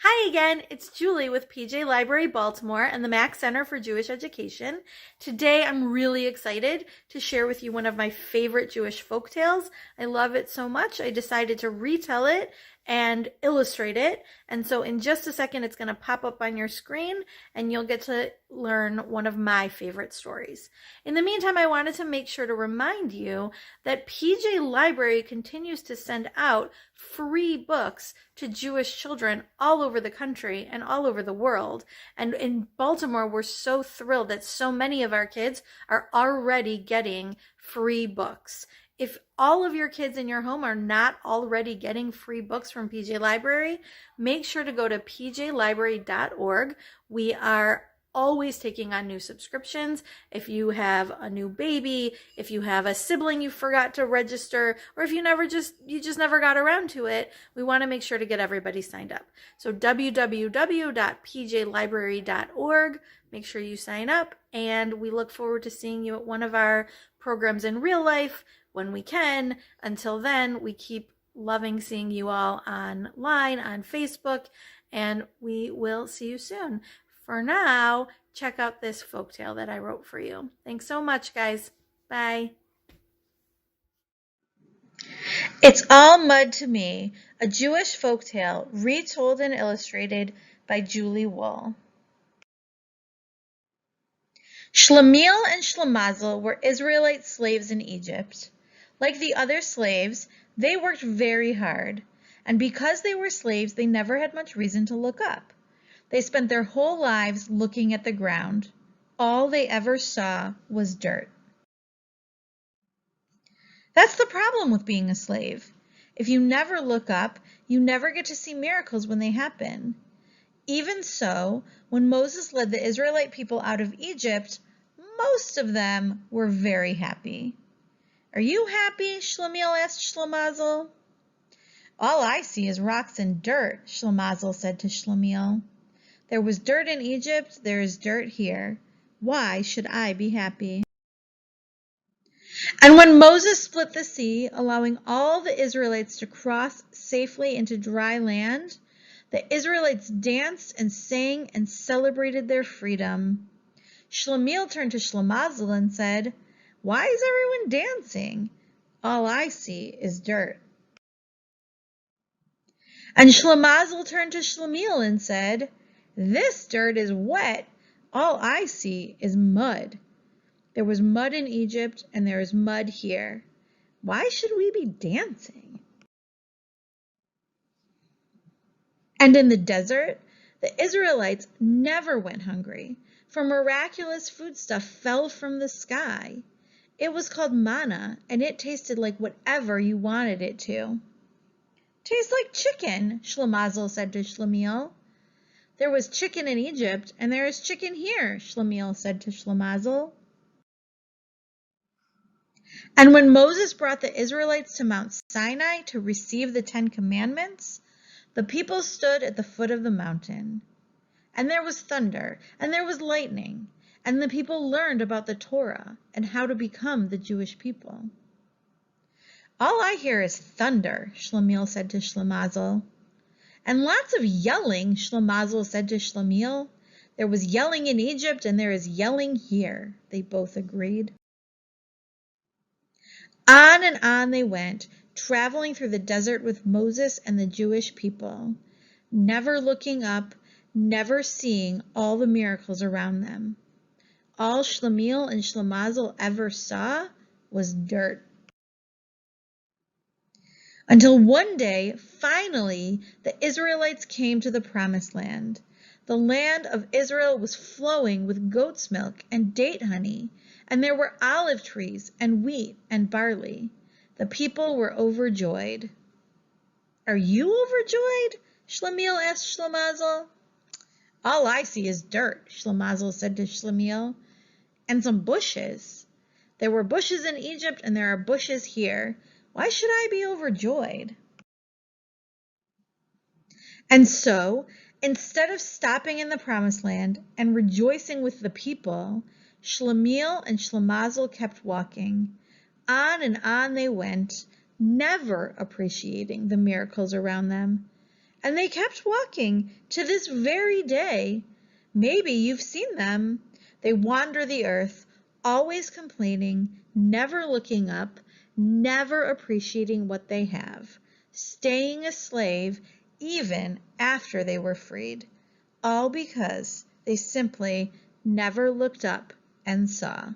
Hi again, it's Julie with PJ Library Baltimore and the Mack Center for Jewish Education. Today I'm really excited to share with you one of my favorite Jewish folk tales. I love it so much I decided to retell it and illustrate it. And so in just a second it's going to pop up on your screen and you'll get to learn one of my favorite stories. In the meantime, I wanted to make sure to remind you that PJ Library continues to send out free books to Jewish children all over the country and all over the world. And in Baltimore, we're so thrilled that so many of our kids are already getting free books. If all of your kids in your home are not already getting free books from PJ Library, make sure to go to pjlibrary.org. We are always taking on new subscriptions. If you have a new baby, if you have a sibling you forgot to register, or if you just never got around to it, we want to make sure to get everybody signed up. So www.pjlibrary.org, make sure you sign up, and we look forward to seeing you at one of our programs in real life when we can. Until then, we keep loving seeing you all online on Facebook, and we will see you soon. For now, check out this folktale that I wrote for you. Thanks so much, guys. Bye. It's All Mud to Me, a Jewish folktale retold and illustrated by Julie Wool. Shlemiel and Shlemazel were Israelite slaves in Egypt. Like the other slaves, they worked very hard, and because they were slaves, they never had much reason to look up. They spent their whole lives looking at the ground. All they ever saw was dirt. That's the problem with being a slave. If you never look up, you never get to see miracles when they happen. Even so, when Moses led the Israelite people out of Egypt, most of them were very happy. Are you happy? Shlemiel asked Shlemazel. All I see is rocks and dirt, Shlemazel said to Shlemiel. There was dirt in Egypt, there is dirt here. Why should I be happy? And when Moses split the sea, allowing all the Israelites to cross safely into dry land, the Israelites danced and sang and celebrated their freedom. Shlemiel turned to Shlemazel and said, "Why is everyone dancing? All I see is dirt." And Shlemazel turned to Shlemiel and said, "This dirt is wet. All I see is mud. There was mud in Egypt and there is mud here. Why should we be dancing?" And in the desert, the Israelites never went hungry, for miraculous foodstuff fell from the sky. It was called manna, and it tasted like whatever you wanted it to. "Tastes like chicken," Shlemazel said to Shlemiel. "There was chicken in Egypt, and there is chicken here," Shlemiel said to Shlemazel. And when Moses brought the Israelites to Mount Sinai to receive the 10 Commandments, the people stood at the foot of the mountain. And there was thunder, and there was lightning, and the people learned about the Torah and how to become the Jewish people. "All I hear is thunder," Shlemiel said to Shlemazel. "And lots of yelling," Shlemazel said to Shlemiel. "There was yelling in Egypt and there is yelling here," they both agreed. On and on they went, traveling through the desert with Moses and the Jewish people, never looking up, never seeing all the miracles around them. All Shlemiel and Shlemazel ever saw was dirt. Until one day, finally, the Israelites came to the Promised Land. The land of Israel was flowing with goat's milk and date honey, and there were olive trees and wheat and barley. The people were overjoyed. "Are you overjoyed?" Shlemiel asked Shlemazel. "All I see is dirt," Shlemazel said to Shlemiel, "and some bushes. There were bushes in Egypt and there are bushes here. Why should I be overjoyed?" And so, instead of stopping in the Promised Land and rejoicing with the people, Shlemiel and Shlemazel kept walking. On and on they went, never appreciating the miracles around them. And they kept walking to this very day. Maybe you've seen them. They wander the earth, always complaining, never looking up, never appreciating what they have, staying a slave even after they were freed, all because they simply never looked up and saw.